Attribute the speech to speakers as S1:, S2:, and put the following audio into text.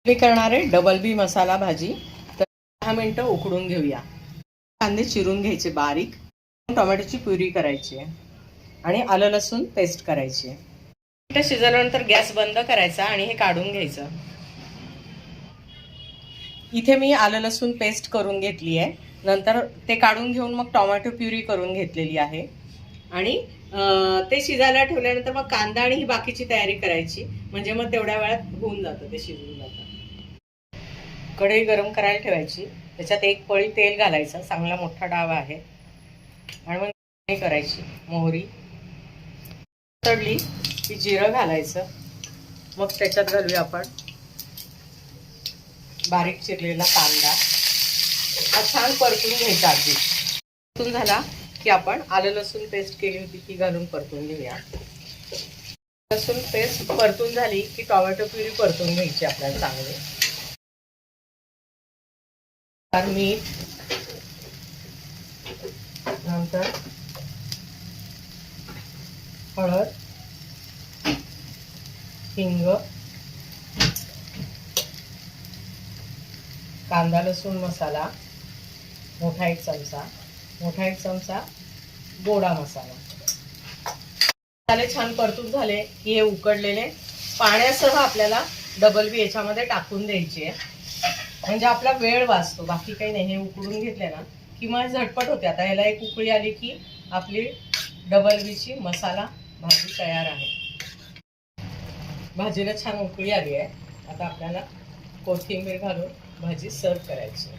S1: मी करणार आहे डबल बी मसाला भाजी। तर 10 मिनिटं उकडून घेऊया। कांदे चिरून घ्यायचे बारीक, टोमॅटोची प्युरी करायची आणि आलं लसूण पेस्ट करायची। मिनिटं शिजल्यानंतर गॅस बंद करायचा आणि हे काढून घ्यायचं। इथे मी आलं लसूण पेस्ट करून घेतली आहे, नंतर ते काढून घेऊन मग टोमॅटो प्युरी करून घेतलेली आहे आणि ते शिजायला ठेवल्यानंतर मग कांदा आणि ही बाकीची तयारी करायची, म्हणजे मग तेवढ्या वेळात होऊन जातं, ते शिजून जातं। कढई गरम करायला ठेवायची, त्याच्यात एक पळी तेल घालायचं, चांगला मोठा डाव आहे आणि मग करायची मोहरी तडली की जिरं घालायचं, मग त्याच्यात घालूया आपण बारीक चिरलेला कांदा। हा छान परतून घ्यायचा। अगदी परतून झाला की आपण आलं लसूण पेस्ट केली होती ती घालून परतून घेऊया। लसूण पेस्ट परतून झाली की टोमॅटो प्युरी परतून घ्यायची आपल्याला चांगली। मीठ, नंतर हळद, हिंग, कांदा लसूण मसाला मोठा एक चमचा गोडा मसाला। मसाले छान परतून झाले की हे उकडलेले पाण्यासह आपल्याला डबल बी याच्यामध्ये टाकून द्यायची आहे, म्हणजे आपला वेळ वाचतो, बाकी काही नाही। हे उकडून घेतले ना की मग झटपट होते। आता ह्याला एक उकळी आली की आपली डबल बीची मसाला भाजी तयार आहे। भाजीला छान उकळी आली आहे, आता आपल्याला कोथिंबीर घालून भाजी सर्व करायची।